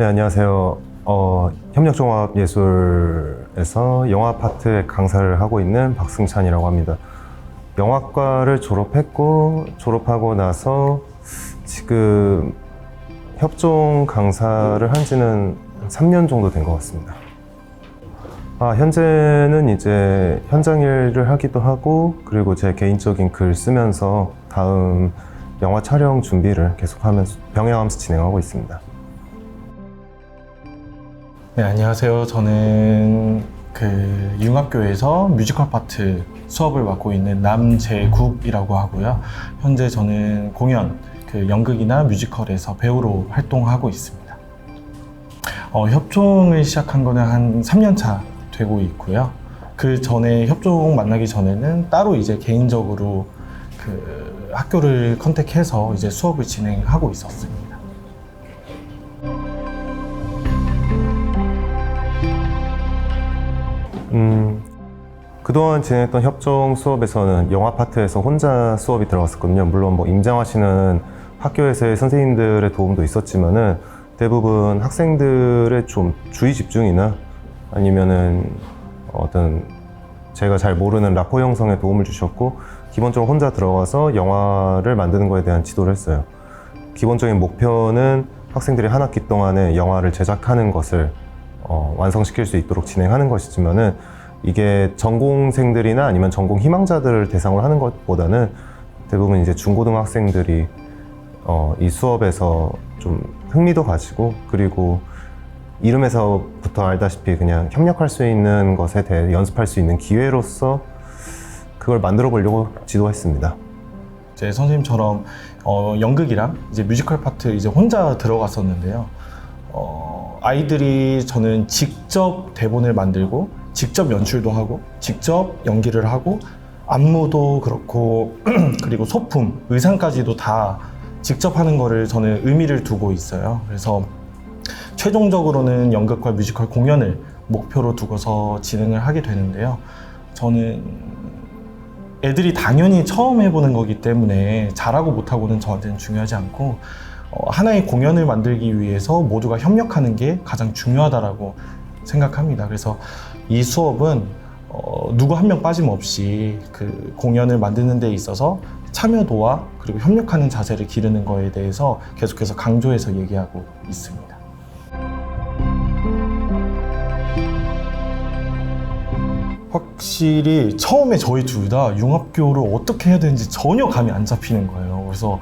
네, 안녕하세요. 협력종합예술에서 영화 파트의 강사를 하고 있는 박승찬이라고 합니다. 영화과를 졸업했고, 졸업하고 나서 지금 협종 강사를 한 지는 3년 정도 된 것 같습니다. 현재는 이제 현장 일을 하기도 하고, 그리고 제 개인적인 글 쓰면서 다음 영화 촬영 준비를 계속하면서 병행하면서 진행하고 있습니다. 네, 안녕하세요. 저는 융합교에서 뮤지컬 파트 수업을 맡고 있는 남재국이라고 하고요. 현재 저는 공연, 연극이나 뮤지컬에서 배우로 활동하고 있습니다. 협종을 시작한 거는 한 3년 차 되고 있고요. 그 전에 협종 만나기 전에는 따로 이제 개인적으로 학교를 컨택해서 이제 수업을 진행하고 있었습니다. 그동안 진행했던 협종 수업에서는 영화 파트에서 혼자 수업이 들어갔었거든요. 물론 뭐 임장하시는 학교에서의 선생님들의 도움도 있었지만은 대부분 학생들의 좀 주의 집중이나 아니면은 어떤 제가 잘 모르는 라포 형성에 도움을 주셨고, 기본적으로 혼자 들어가서 영화를 만드는 거에 대한 지도를 했어요. 기본적인 목표는 학생들이 한 학기 동안에 영화를 제작하는 것을 완성시킬 수 있도록 진행하는 것이지만은, 이게 전공생들이나 아니면 전공 희망자들을 대상으로 하는 것보다는 대부분 이제 중고등학생들이 이 수업에서 좀 흥미도 가지고, 그리고 이름에서부터 알다시피 그냥 협력할 수 있는 것에 대해 연습할 수 있는 기회로서 그걸 만들어 보려고 지도했습니다. 제 선생님처럼 연극이랑 이제 뮤지컬 파트 이제 혼자 들어갔었는데요. 아이들이 저는 직접 대본을 만들고 직접 연출도 하고 직접 연기를 하고 안무도 그렇고 그리고 소품, 의상까지도 다 직접 하는 거를 저는 의미를 두고 있어요. 그래서 최종적으로는 연극과 뮤지컬 공연을 목표로 두고서 진행을 하게 되는데요. 저는 애들이 당연히 처음 해보는 거기 때문에 잘하고 못하고는 저한테는 중요하지 않고, 하나의 공연을 만들기 위해서 모두가 협력하는 게 가장 중요하다고 생각합니다. 그래서 이 수업은 누구 한 명 빠짐없이 그 공연을 만드는 데 있어서 참여도와 그리고 협력하는 자세를 기르는 거에 대해서 계속해서 강조해서 얘기하고 있습니다. 확실히 처음에 저희 둘 다 융합교를 어떻게 해야 되는지 전혀 감이 안 잡히는 거예요. 그래서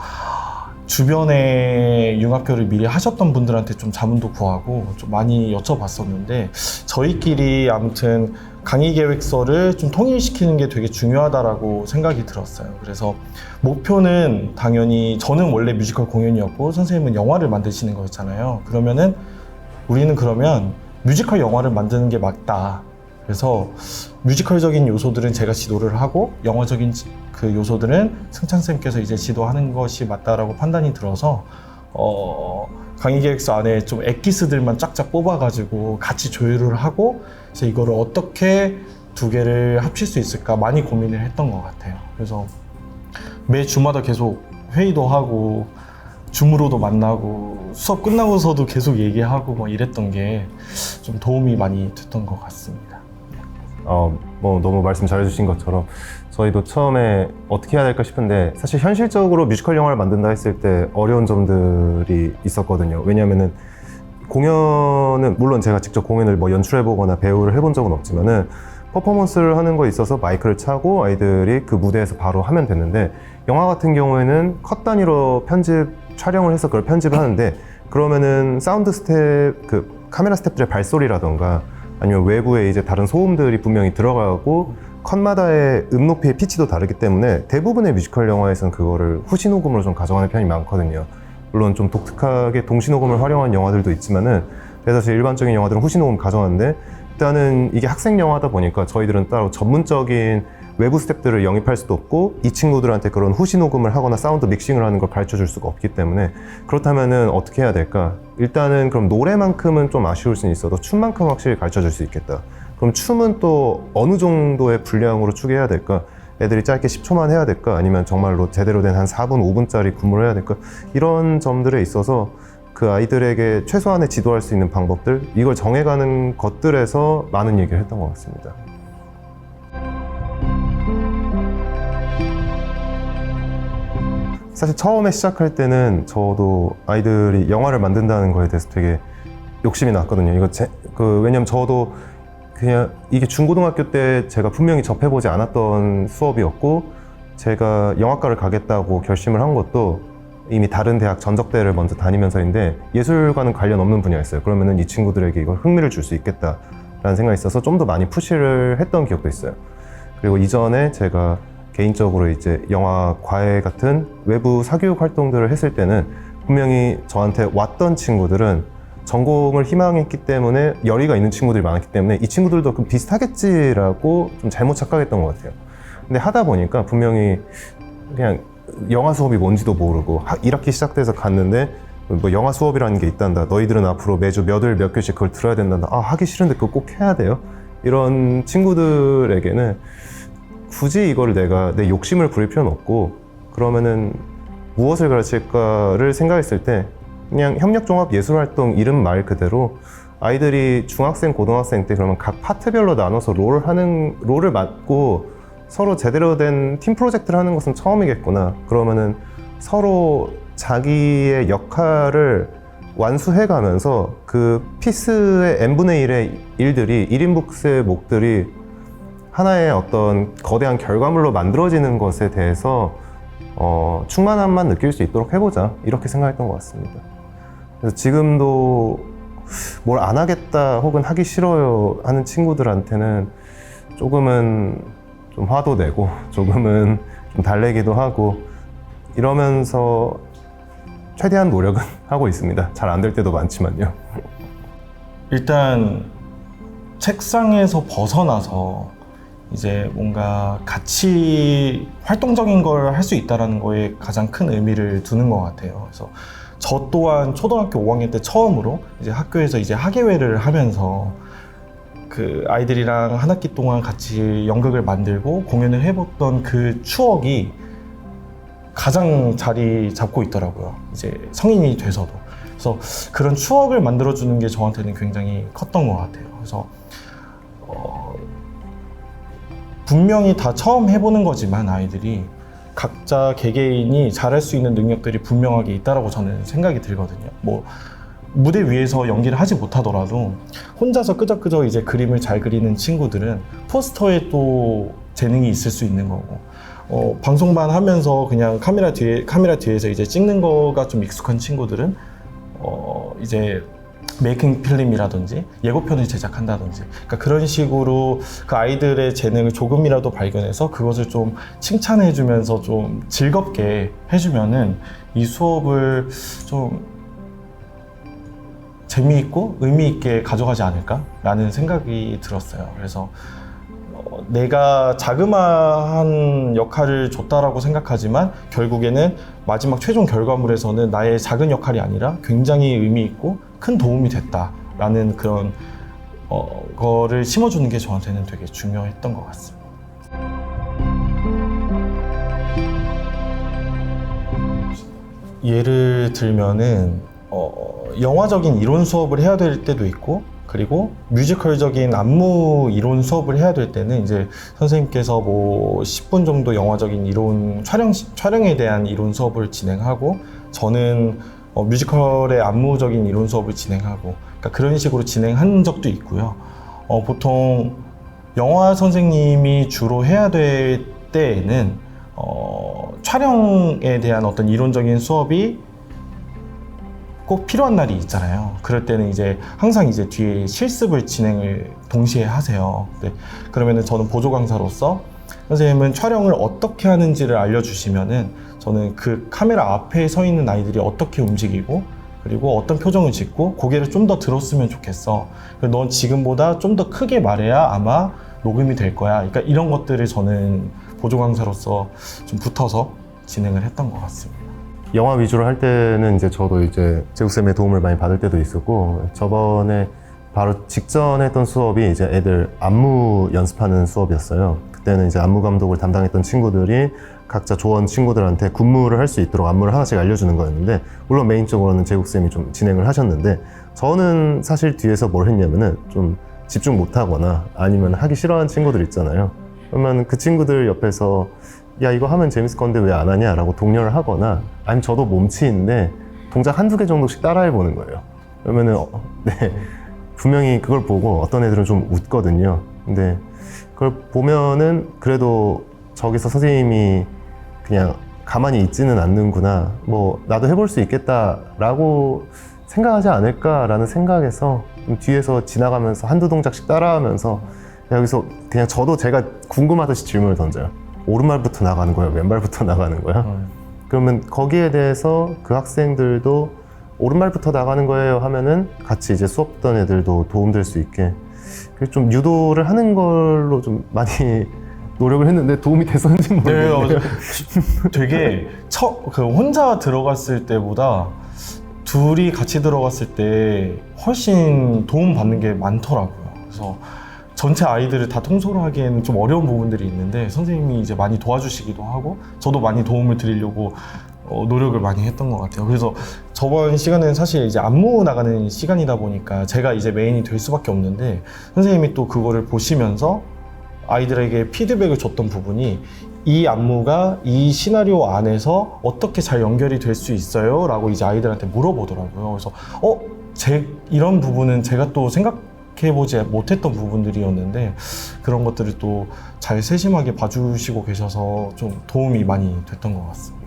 주변에 융합교를 미리 하셨던 분들한테 좀 자문도 구하고 좀 많이 여쭤봤었는데, 저희끼리 아무튼 강의 계획서를 좀 통일시키는 게 되게 중요하다라고 생각이 들었어요. 그래서 목표는 당연히 저는 원래 뮤지컬 공연이었고 선생님은 영화를 만드시는 거였잖아요. 그러면은 우리는 그러면 뮤지컬 영화를 만드는 게 맞다. 그래서 뮤지컬적인 요소들은 제가 지도를 하고 영화적인 그 요소들은 승찬쌤께서 이제 지도하는 것이 맞다라고 판단이 들어서 강의 계획서 안에 좀 엑기스들만 쫙쫙 뽑아가지고 같이 조율을 하고 이제 이거를 어떻게 두 개를 합칠 수 있을까 많이 고민을 했던 것 같아요. 그래서 매 주마다 계속 회의도 하고 줌으로도 만나고 수업 끝나고서도 계속 얘기하고 뭐 이랬던 게 좀 도움이 많이 됐던 것 같습니다. 너무 말씀 잘해주신 것처럼 저희도 처음에 어떻게 해야 될까 싶은데, 사실 현실적으로 뮤지컬 영화를 만든다 했을 때 어려운 점들이 있었거든요. 왜냐면은 공연은 물론 제가 직접 공연을 뭐 연출해보거나 배우를 해본 적은 없지만은 퍼포먼스를 하는 거에 있어서 마이크를 차고 아이들이 그 무대에서 바로 하면 되는데, 영화 같은 경우에는 컷 단위로 촬영을 해서 그걸 편집을 하는데, 그러면은 사운드 스텝, 카메라 스텝들의 발소리라던가 아니면 외부에 이제 다른 소음들이 분명히 들어가고 컷마다의 높이의 피치도 다르기 때문에 대부분의 뮤지컬 영화에서는 그거를 후시 녹음으로 좀 가져가는 편이 많거든요. 물론 좀 독특하게 동시 녹음을 활용한 영화들도 있지만은, 그래서 사실 일반적인 영화들은 후시 녹음 가져가는데, 일단은 이게 학생 영화다 보니까 저희들은 따로 전문적인 외부 스태프들을 영입할 수도 없고 이 친구들한테 그런 후시 녹음을 하거나 사운드 믹싱을 하는 걸 가르쳐 줄 수가 없기 때문에, 그렇다면은 어떻게 해야 될까? 일단은 그럼 노래만큼은 좀 아쉬울 수는 있어도 춤만큼 확실히 가르쳐 줄 수 있겠다. 그럼 춤은 또 어느 정도의 분량으로 추게해야 될까? 애들이 짧게 10초만 해야 될까? 아니면 정말로 제대로 된 한 4분, 5분짜리 군무를 해야 될까? 이런 점들에 있어서 그 아이들에게 최소한의 지도할 수 있는 방법들, 이걸 정해가는 것들에서 많은 얘기를 했던 것 같습니다. 사실 처음에 시작할 때는 저도 아이들이 영화를 만든다는 거에 대해서 되게 욕심이 났거든요. 왜냐면 저도 그냥 이게 중고등학교 때 제가 분명히 접해보지 않았던 수업이었고, 제가 영화과를 가겠다고 결심을 한 것도 이미 다른 대학 전적대를 먼저 다니면서인데 예술과는 관련 없는 분야였어요. 그러면은 이 친구들에게 이걸 흥미를 줄 수 있겠다라는 생각이 있어서 좀 더 많이 푸시를 했던 기억도 있어요. 그리고 이전에 제가 개인적으로 이제 영화 과외 같은 외부 사교육 활동들을 했을 때는 분명히 저한테 왔던 친구들은 전공을 희망했기 때문에 열의가 있는 친구들이 많았기 때문에 이 친구들도 그럼 비슷하겠지라고 좀 잘못 착각했던 것 같아요. 근데 하다 보니까 분명히 그냥 영화 수업이 뭔지도 모르고 1학기 시작돼서 갔는데 뭐 영화 수업이라는 게 있단다. 너희들은 앞으로 매주 몇 월 몇 교씩 그걸 들어야 된단다. 아, 하기 싫은데 그거 꼭 해야 돼요? 이런 친구들에게는 굳이 이거를 내가 내 욕심을 부릴 필요는 없고, 그러면은 무엇을 가르칠까를 생각했을 때 그냥 협력종합예술활동 이름 말 그대로 아이들이 중학생, 고등학생 때 그러면 각 파트별로 나눠서 롤을 맡고 서로 제대로 된 팀 프로젝트를 하는 것은 처음이겠구나. 그러면은 서로 자기의 역할을 완수해 가면서 그 피스의 n분의 1의 일들이 1인북스의 목들이 하나의 어떤 거대한 결과물로 만들어지는 것에 대해서 충만함만 느낄 수 있도록 해보자, 이렇게 생각했던 것 같습니다. 그래서 지금도 뭘 안 하겠다 혹은 하기 싫어요 하는 친구들한테는 조금은 좀 화도 내고 조금은 좀 달래기도 하고 이러면서 최대한 노력은 하고 있습니다. 잘 안 될 때도 많지만요. 일단 책상에서 벗어나서 이제 뭔가 같이 활동적인 걸 할 수 있다는 거에 가장 큰 의미를 두는 것 같아요. 그래서 저 또한 초등학교 5학년 때 처음으로 이제 학교에서 이제 학예회를 하면서 그 아이들이랑 한 학기 동안 같이 연극을 만들고 공연을 해봤던 그 추억이 가장 자리 잡고 있더라고요. 이제 성인이 돼서도. 그래서 그런 추억을 만들어주는 게 저한테는 굉장히 컸던 것 같아요. 그래서 분명히 다 처음 해보는 거지만 아이들이 각자 개개인이 잘할 수 있는 능력들이 분명하게 있다라고 저는 생각이 들거든요. 뭐 무대 위에서 연기를 하지 못하더라도 혼자서 끄적끄적 이제 그림을 잘 그리는 친구들은 포스터에 또 재능이 있을 수 있는 거고, 방송반 하면서 그냥 카메라 뒤에서 이제 찍는 거가 좀 익숙한 친구들은 이제 메이킹 필름이라든지 예고편을 제작한다든지, 그러니까 그런 식으로 그 아이들의 재능을 조금이라도 발견해서 그것을 좀 칭찬해 주면서 좀 즐겁게 해주면은 이 수업을 좀 재미있고 의미 있게 가져가지 않을까라는 생각이 들었어요. 그래서 내가 자그마한 역할을 줬다라고 생각하지만 결국에는 마지막 최종 결과물에서는 나의 작은 역할이 아니라 굉장히 의미 있고 큰 도움이 됐다라는 그런 거를 심어주는 게 저한테는 되게 중요했던 것 같습니다. 예를 들면은 영화적인 이론 수업을 해야 될 때도 있고, 그리고 뮤지컬적인 안무 이론 수업을 해야 될 때는 이제 선생님께서 뭐 10분 정도 영화적인 이론 촬영에 대한 이론 수업을 진행하고, 저는 뮤지컬의 안무적인 이론 수업을 진행하고, 그러니까 그런 식으로 진행한 적도 있고요. 보통 영화 선생님이 주로 해야 될 때에는 촬영에 대한 어떤 이론적인 수업이 꼭 필요한 날이 있잖아요. 그럴 때는 이제 항상 이제 뒤에 실습을 진행을 동시에 하세요. 네. 그러면은 저는 보조 강사로서 선생님은 촬영을 어떻게 하는지를 알려주시면은 저는 그 카메라 앞에 서 있는 아이들이 어떻게 움직이고 그리고 어떤 표정을 짓고 고개를 좀 더 들었으면 좋겠어. 넌 지금보다 좀 더 크게 말해야 아마 녹음이 될 거야. 그러니까 이런 것들을 저는 보조 강사로서 좀 붙어서 진행을 했던 것 같습니다. 영화 위주로 할 때는 이제 저도 이제 제국쌤의 도움을 많이 받을 때도 있었고, 저번에 바로 직전에 했던 수업이 이제 애들 안무 연습하는 수업이었어요. 그때는 이제 안무 감독을 담당했던 친구들이 각자 조원 친구들한테 군무를 할 수 있도록 안무를 하나씩 알려주는 거였는데, 물론 메인적으로는 제국쌤이 좀 진행을 하셨는데, 저는 사실 뒤에서 뭘 했냐면은 좀 집중 못하거나 아니면 하기 싫어하는 친구들 있잖아요. 그러면 그 친구들 옆에서 야 이거 하면 재밌을 건데 왜 안 하냐 라고 독려를 하거나, 아니면 저도 몸치인데 동작 한두 개 정도씩 따라해 보는 거예요. 그러면은 네, 분명히 그걸 보고 어떤 애들은 좀 웃거든요. 근데 그걸 보면은 그래도 저기서 선생님이 그냥 가만히 있지는 않는구나, 뭐 나도 해볼 수 있겠다라고 생각하지 않을까라는 생각에서 좀 뒤에서 지나가면서 한두 동작씩 따라하면서 여기서 그냥 저도 제가 궁금하듯이 질문을 던져요. 오른발부터 나가는 거야? 왼발부터 나가는 거야? 그러면 거기에 대해서 그 학생들도 오른발부터 나가는 거예요 하면은 같이 이제 수업 듣던 애들도 도움될 수 있게 그래서 좀 유도를 하는 걸로 좀 많이 노력을 했는데 도움이 됐었는지 모르겠네요. 네, 되게 혼자 들어갔을 때보다 둘이 같이 들어갔을 때 훨씬 도움 받는 게 많더라고요. 그래서 전체 아이들을 다 통솔을 하기에는 좀 어려운 부분들이 있는데 선생님이 이제 많이 도와주시기도 하고 저도 많이 도움을 드리려고 노력을 많이 했던 것 같아요. 그래서 저번 시간에는 사실 이제 안무 나가는 시간이다 보니까 제가 이제 메인이 될 수밖에 없는데, 선생님이 또 그거를 보시면서 아이들에게 피드백을 줬던 부분이 이 안무가 이 시나리오 안에서 어떻게 잘 연결이 될 수 있어요? 라고 이제 아이들한테 물어보더라고요. 그래서 이런 부분은 제가 또 생각해보지 못했던 부분들이었는데 그런 것들을 또 잘 세심하게 봐주시고 계셔서 좀 도움이 많이 됐던 것 같습니다.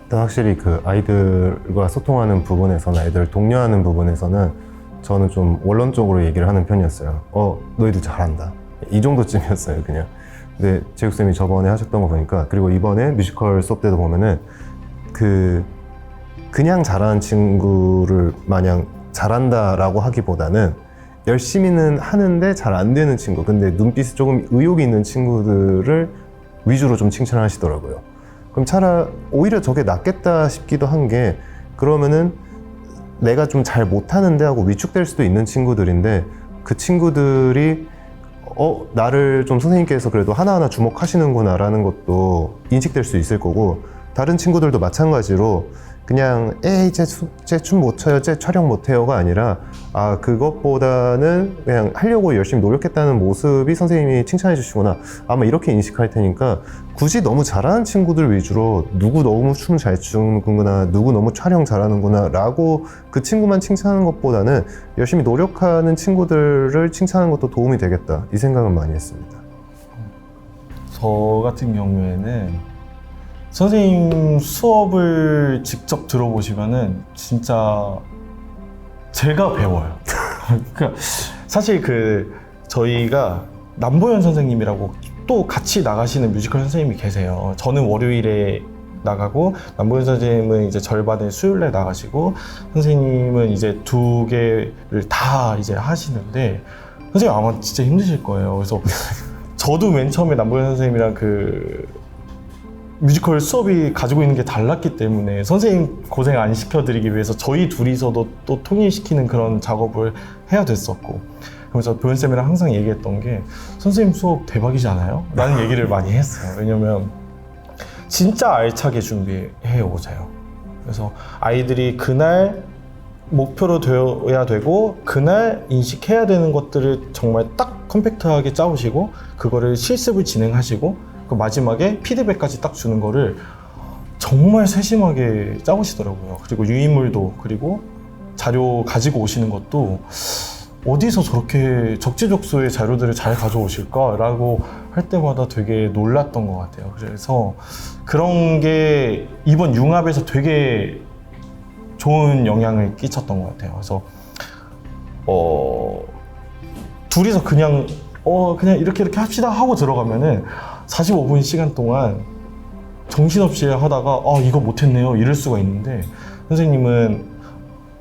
일단 확실히 그 아이들과 소통하는 부분에서는, 아이들을 독려하는 부분에서는 저는 좀 원론적으로 얘기를 하는 편이었어요. 너희들 잘한다, 이 정도쯤이었어요 그냥. 근데 제국쌤이 저번에 하셨던 거 보니까, 그리고 이번에 뮤지컬 수업 때도 보면은 그냥 잘하는 친구를 마냥 잘한다라고 하기보다는 열심히는 하는데 잘 안 되는 친구, 근데 눈빛이 조금 의욕이 있는 친구들을 위주로 좀 칭찬하시더라고요. 그럼 오히려 저게 낫겠다 싶기도 한 게, 그러면은 내가 좀 잘 못하는데 하고 위축될 수도 있는 친구들인데, 그 친구들이 나를 좀 선생님께서 그래도 하나하나 주목하시는구나 라는 것도 인식될 수 있을 거고, 다른 친구들도 마찬가지로 그냥 쟤 춤 못 춰요, 쟤 촬영 못 해요가 아니라 그것보다는 그냥 하려고 열심히 노력했다는 모습이 선생님이 칭찬해 주시구나, 아마 이렇게 인식할 테니까 굳이 너무 잘하는 친구들 위주로 누구 너무 춤 잘 추는구나, 누구 너무 촬영 잘하는구나 라고 그 친구만 칭찬하는 것보다는 열심히 노력하는 친구들을 칭찬하는 것도 도움이 되겠다, 이 생각은 많이 했습니다. 저 같은 경우에는 선생님 수업을 직접 들어보시면은 진짜 제가 배워요. 그러니까 사실 저희가 남보현 선생님이라고 또 같이 나가시는 뮤지컬 선생님이 계세요. 저는 월요일에 나가고 남보현 선생님은 이제 절반을 수요일에 나가시고, 선생님은 이제 두 개를 다 이제 하시는데 선생님 아마 진짜 힘드실 거예요. 그래서 저도 맨 처음에 남보현 선생님이랑 뮤지컬 수업이 가지고 있는 게 달랐기 때문에 선생님 고생 안 시켜드리기 위해서 저희 둘이서도 또 통일시키는 그런 작업을 해야 됐었고, 그래서 보현쌤이랑 항상 얘기했던 게 선생님 수업 대박이지 않아요? 라는 얘기를 많이 했어요. 왜냐면 진짜 알차게 준비해 오세요. 그래서 아이들이 그날 목표로 되어야 되고 그날 인식해야 되는 것들을 정말 딱 컴팩트하게 짜오시고, 그거를 실습을 진행하시고 그 마지막에 피드백까지 딱 주는 거를 정말 세심하게 짜오시더라고요. 그리고 유인물도, 그리고 자료 가지고 오시는 것도 어디서 저렇게 적재적소의 자료들을 잘 가져오실까? 라고 할 때마다 되게 놀랐던 것 같아요. 그래서 그런 게 이번 융합에서 되게 좋은 영향을 끼쳤던 것 같아요. 그래서 둘이서 그냥 이렇게 합시다 하고 들어가면은 45분 시간 동안 정신없이 하다가 이거 못했네요 이럴 수가 있는데, 선생님은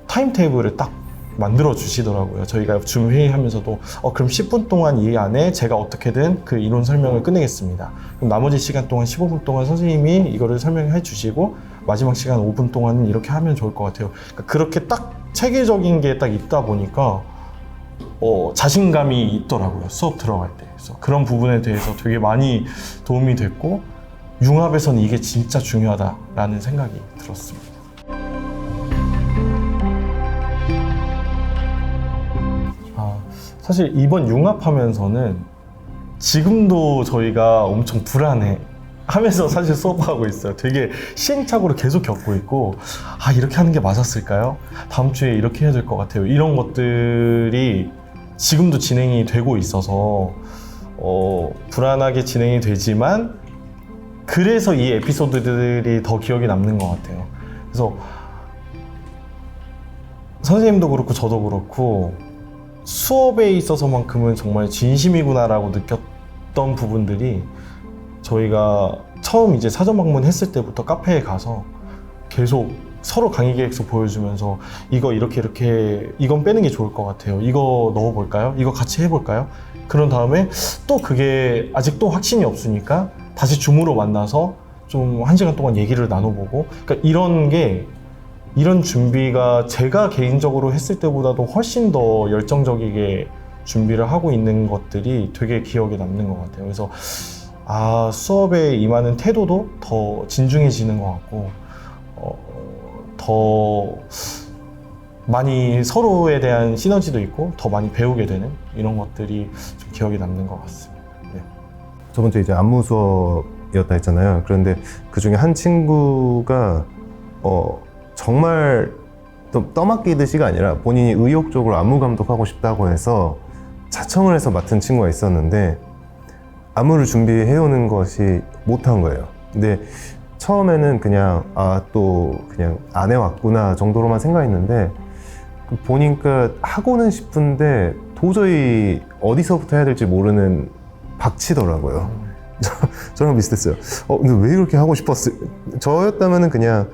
타임테이블을 딱 만들어 주시더라고요. 저희가 줌 회의하면서도 그럼 10분 동안 이 안에 제가 어떻게든 그 이론 설명을 끝내겠습니다. 그럼 나머지 시간 동안 15분 동안 선생님이 이거를 설명해 주시고 마지막 시간 5분 동안은 이렇게 하면 좋을 것 같아요. 그러니까 그렇게 딱 체계적인 게 딱 있다 보니까 자신감이 있더라고요. 수업 들어갈 때. 그래서 그런 부분에 대해서 되게 많이 도움이 됐고 융합에서는 이게 진짜 중요하다라는 생각이 들었습니다. 사실 이번 융합하면서는 지금도 저희가 엄청 불안해 하면서 사실 수업하고 있어요. 되게 시행착오를 계속 겪고 있고 이렇게 하는 게 맞았을까요? 다음 주에 이렇게 해야 될 것 같아요. 이런 것들이 지금도 진행이 되고 있어서 불안하게 진행이 되지만 그래서 이 에피소드들이 더 기억에 남는 것 같아요. 그래서 선생님도 그렇고 저도 그렇고 수업에 있어서만큼은 정말 진심이구나라고 느꼈던 부분들이 저희가 처음 이제 사전 방문했을 때부터 카페에 가서 계속 서로 강의 계획서 보여주면서 이거 이렇게 이건 빼는 게 좋을 것 같아요. 이거 넣어볼까요? 이거 같이 해볼까요? 그런 다음에 또 그게 아직도 확신이 없으니까 다시 줌으로 만나서 좀 1시간 동안 얘기를 나눠보고 그러니까 이런 준비가 제가 개인적으로 했을 때보다도 훨씬 더 열정적이게 준비를 하고 있는 것들이 되게 기억에 남는 것 같아요. 그래서 수업에 임하는 태도도 더 진중해지는 것 같고 더 많이 서로에 대한 시너지도 있고 더 많이 배우게 되는 이런 것들이 좀 기억에 남는 것 같습니다. 네. 저번 주에 이제 안무 수업이었다 했잖아요. 그런데 그 중에 한 친구가 정말 떠맡기듯이가 아니라 본인이 의욕적으로 안무 감독하고 싶다고 해서 자청을 해서 맡은 친구가 있었는데 안무를 준비해오는 것이 못한 거예요. 근데 처음에는 그냥 또 그냥 안 해왔구나 정도로만 생각했는데 보니까 하고는 싶은데 도저히 어디서부터 해야 될지 모르는 박치더라고요. 저랑 비슷했어요. 근데 왜 이렇게 하고 싶었을? 저였다면은 그냥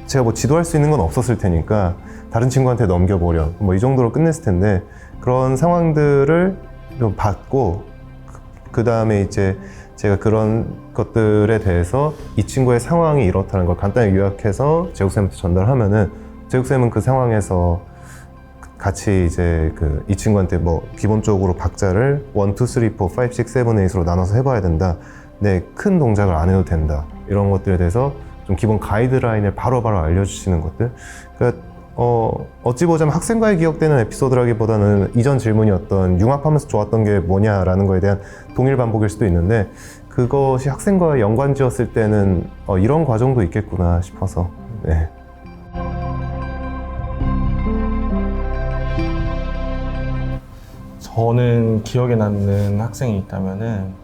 제가 뭐 지도할 수 있는 건 없었을 테니까 다른 친구한테 넘겨보려 뭐 이 정도로 끝냈을 텐데 그런 상황들을 좀 봤고 그 다음에 이제 제가 그런 것들에 대해서 이 친구의 상황이 이렇다는 걸 간단히 요약해서 제국쌤한테 전달하면은 제국쌤은 그 상황에서 같이 이제 이 친구한테 뭐 기본적으로 박자를 1, 2, 3, 4, 5, 6, 7, 8으로 나눠서 해봐야 된다. 네, 큰 동작을 안 해도 된다. 이런 것들에 대해서 좀 기본 가이드라인을 바로바로 알려주시는 것들. 그러니까 어찌 보자면 학생과의 기억되는 에피소드라기보다는 이전 질문이었던 융합하면서 좋았던 게 뭐냐라는 거에 대한 동일 반복일 수도 있는데 그것이 학생과의 연관지었을 때는 이런 과정도 있겠구나 싶어서 네. 저는 기억에 남는 학생이 있다면은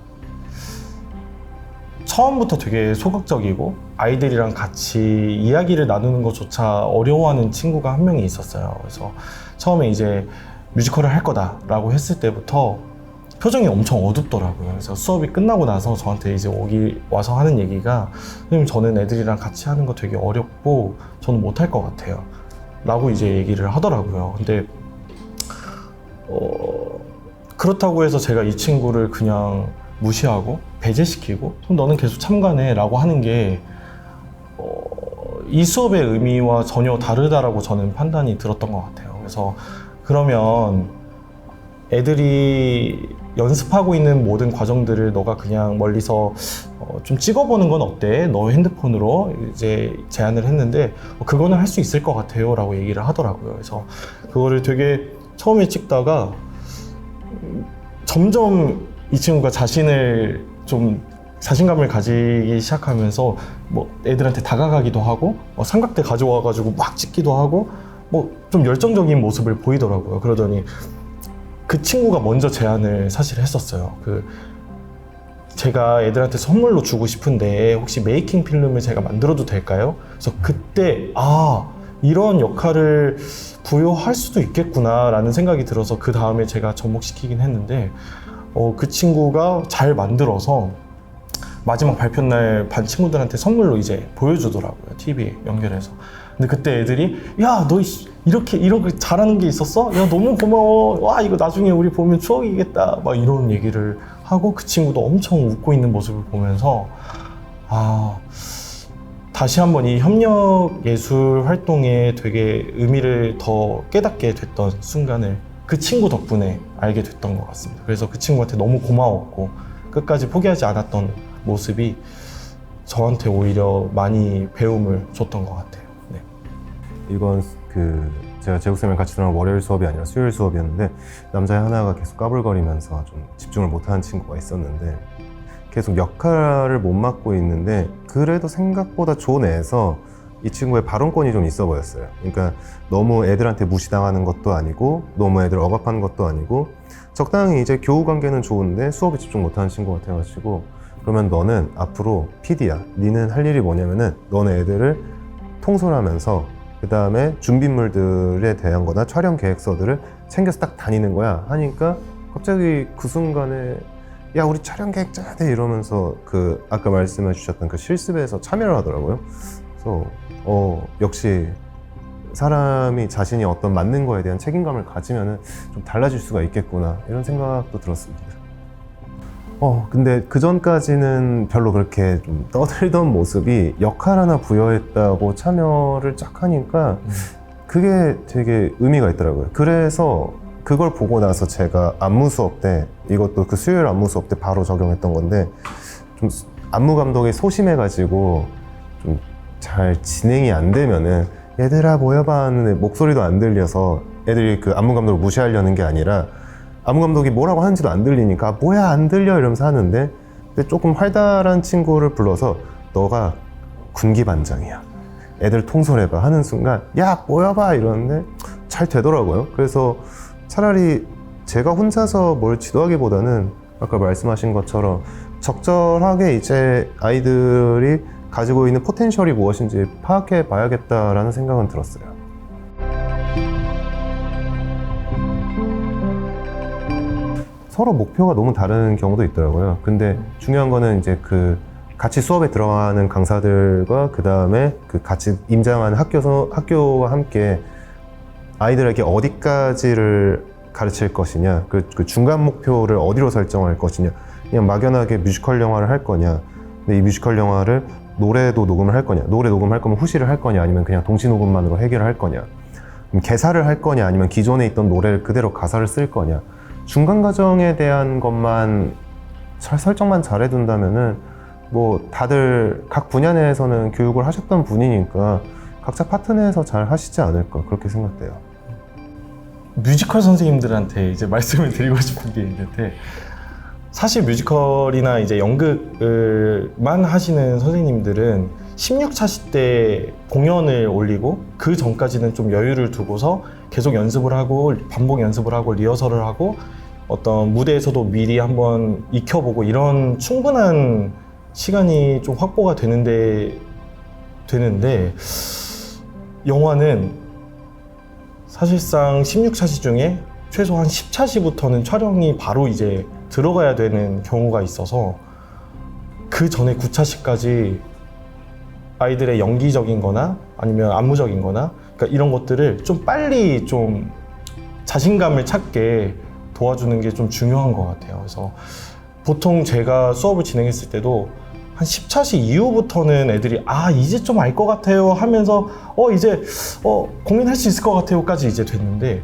처음부터 되게 소극적이고 아이들이랑 같이 이야기를 나누는 것조차 어려워하는 친구가 한 명이 있었어요. 그래서 처음에 이제 뮤지컬을 할 거다라고 했을 때부터 표정이 엄청 어둡더라고요. 그래서 수업이 끝나고 나서 저한테 이제 와서 하는 얘기가 선생님 저는 애들이랑 같이 하는 거 되게 어렵고 저는 못할 것 같아요 라고 이제 얘기를 하더라고요. 근데 그렇다고 해서 제가 이 친구를 그냥 무시하고 배제시키고 그럼 너는 계속 참관해 라고 하는 게 이 수업의 의미와 전혀 다르다라고 저는 판단이 들었던 것 같아요. 그래서 그러면 애들이 연습하고 있는 모든 과정들을 너가 그냥 멀리서 좀 찍어보는 건 어때? 너 핸드폰으로 이제 제안을 했는데 그거는 할 수 있을 것 같아요 라고 얘기를 하더라고요. 그래서 그거를 되게 처음에 찍다가 점점 이 친구가 자신감을 가지기 시작하면서 뭐 애들한테 다가가기도 하고 삼각대 가져와가지고 막 찍기도 하고 뭐 좀 열정적인 모습을 보이더라고요. 그러더니 그 친구가 먼저 제안을 사실 했었어요. 제가 애들한테 선물로 주고 싶은데 혹시 메이킹 필름을 제가 만들어도 될까요? 그래서 그때 이런 역할을 부여할 수도 있겠구나 라는 생각이 들어서 그 다음에 제가 접목시키긴 했는데 그 친구가 잘 만들어서 마지막 발표 날 반 친구들한테 선물로 이제 보여주더라고요. TV에 연결해서. 근데 그때 애들이 야, 너 이렇게 잘하는 게 있었어? 야, 너무 고마워. 와, 이거 나중에 우리 보면 추억이겠다. 막 이런 얘기를 하고 그 친구도 엄청 웃고 있는 모습을 보면서 다시 한번 이 협력 예술 활동에 되게 의미를 더 깨닫게 됐던 순간을 그 친구 덕분에 알게 됐던 것 같습니다. 그래서 그 친구한테 너무 고마웠고 끝까지 포기하지 않았던 모습이 저한테 오히려 많이 배움을 줬던 것 같아요. 네. 이건 제가 제국쌤이랑 같이 들어간 월요일 수업이 아니라 수요일 수업이었는데 남자애 하나가 계속 까불거리면서 좀 집중을 못하는 친구가 있었는데 계속 역할을 못 맡고 있는데 그래도 생각보다 좋은 애에서 이 친구의 발언권이 좀 있어 보였어요. 그러니까 너무 애들한테 무시당하는 것도 아니고 너무 애들 억압하는 것도 아니고 적당히 이제 교우 관계는 좋은데 수업에 집중 못하는 친구 같아가지고 그러면 너는 앞으로 PD야. 니는 할 일이 뭐냐면은 너네 애들을 통솔하면서 그 다음에 준비물들에 대한 거나 촬영 계획서들을 챙겨서 딱 다니는 거야 하니까 갑자기 그 순간에 야 우리 촬영 계획 짜야 돼 이러면서 아까 말씀해 주셨던 그 실습에서 참여를 하더라고요. 그래서 역시 사람이 자신이 어떤 맞는 거에 대한 책임감을 가지면은 좀 달라질 수가 있겠구나 이런 생각도 들었습니다. 근데 그 전까지는 별로 그렇게 좀 떠들던 모습이 역할 하나 부여했다고 참여를 쫙 하니까 그게 되게 의미가 있더라고요. 그래서 그걸 보고 나서 제가 안무 수업 때 이것도 그 수요일 안무 수업 때 바로 적용했던 건데 좀 안무 감독이 소심해가지고 좀 잘 진행이 안 되면은 얘들아 모여봐 하는 목소리도 안 들려서 애들이 그 안무 감독을 무시하려는 게 아니라 안무 감독이 뭐라고 하는지도 안 들리니까 뭐야 안 들려 이러면서 하는데 근데 조금 활달한 친구를 불러서 너가 군기 반장이야 애들 통솔해봐 하는 순간 야 모여봐 이러는데 잘 되더라고요. 그래서 차라리 제가 혼자서 뭘 지도하기보다는 아까 말씀하신 것처럼 적절하게 이제 아이들이 가지고 있는 포텐셜이 무엇인지 파악해 봐야겠다라는 생각은 들었어요. 서로 목표가 너무 다른 경우도 있더라고요. 근데 중요한 거는 이제 같이 수업에 들어가는 강사들과 그 다음에 같이 임장한 학교와 함께 아이들에게 어디까지를 가르칠 것이냐, 그 중간 목표를 어디로 설정할 것이냐, 그냥 막연하게 뮤지컬 영화를 할 거냐, 근데 이 뮤지컬 영화를 노래도 녹음을 할 거냐, 노래 녹음할 거면 후시를 할 거냐, 아니면 그냥 동시 녹음만으로 해결할 거냐, 개사를 할 거냐, 아니면 기존에 있던 노래를 그대로 가사를 쓸 거냐, 중간 과정에 대한 것만 설정만 잘해둔다면은 뭐 다들 각 분야 내에서는 교육을 하셨던 분이니까 각자 파트 내에서 잘 하시지 않을까 그렇게 생각돼요. 뮤지컬 선생님들한테 이제 말씀을 드리고 싶은 게 있는데 사실 뮤지컬이나 이제 연극을만 하시는 선생님들은 16차시 때 공연을 올리고 그 전까지는 좀 여유를 두고서 계속 연습을 하고 반복 연습을 하고 리허설을 하고 어떤 무대에서도 미리 한번 익혀보고 이런 충분한 시간이 좀 확보가 되는데 영화는 사실상 16차시 중에 최소한 10차시부터는 촬영이 바로 이제 들어가야 되는 경우가 있어서 그 전에 9차시까지 아이들의 연기적인 거나 아니면 안무적인 거나 그러니까 이런 것들을 좀 빨리 좀 자신감을 찾게 도와주는 게 좀 중요한 것 같아요. 그래서 보통 제가 수업을 진행했을 때도 한 10차시 이후부터는 애들이 이제 좀 알 것 같아요 하면서 이제 공연할 수 있을 것 같아요까지 이제 됐는데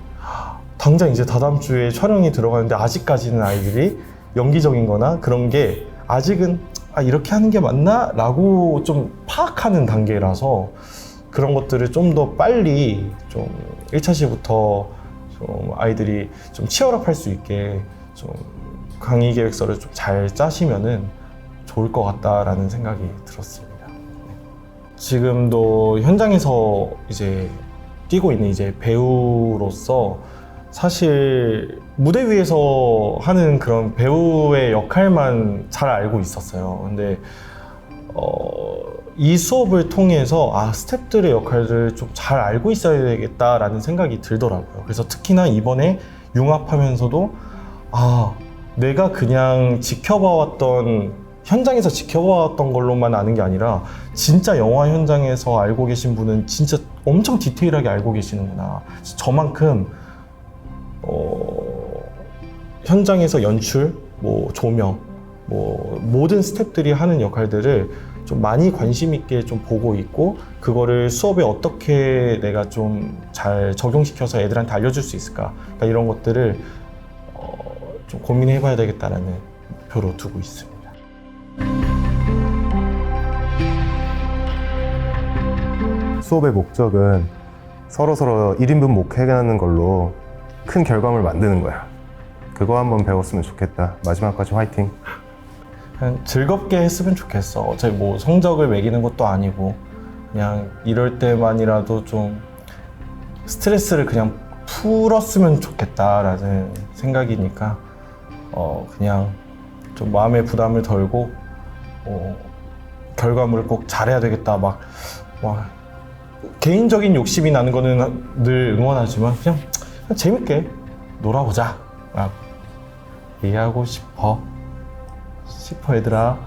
당장 이제 다다음 주에 촬영이 들어가는데 아직까지는 아이들이 연기적인 거나 그런 게 아직은 이렇게 하는 게 맞나? 라고 좀 파악하는 단계라서 그런 것들을 좀 더 빨리 좀 1차시부터 좀 아이들이 좀 치열업할 수 있게 좀 강의 계획서를 좀 잘 짜시면은 좋을 것 같다라는 생각이 들었습니다. 지금도 현장에서 이제 뛰고 있는 이제 배우로서 사실 무대 위에서 하는 그런 배우의 역할만 잘 알고 있었어요. 근데 이 수업을 통해서 스태프들의 역할을 좀 잘 알고 있어야 되겠다라는 생각이 들더라고요. 그래서 특히나 이번에 융합하면서도 내가 그냥 현장에서 지켜봐왔던 걸로만 아는 게 아니라 진짜 영화 현장에서 알고 계신 분은 진짜 엄청 디테일하게 알고 계시는구나. 저만큼 현장에서 연출, 조명, 모든 스태프들이 하는 역할들을 좀 많이 관심 있게 좀 보고 있고 그거를 수업에 어떻게 내가 좀 잘 적용시켜서 애들한테 알려줄 수 있을까 그러니까 이런 것들을 좀 고민해봐야 되겠다라는 목표로 두고 있습니다. 수업의 목적은 서로서로 1인분 목회하는 걸로 큰 결과물 만드는 거야. 그거 한번 배웠으면 좋겠다. 마지막까지 화이팅. 그냥 즐겁게 했으면 좋겠어. 어차피 뭐 성적을 매기는 것도 아니고 그냥 이럴 때만이라도 좀 스트레스를 그냥 풀었으면 좋겠다라는 생각이니까 그냥 좀 마음의 부담을 덜고 결과물을 꼭 잘해야 되겠다 막 개인적인 욕심이 나는 거는 늘 응원하지만 그냥 재밌게 놀아보자 라고 얘기하고 싶어 얘들아.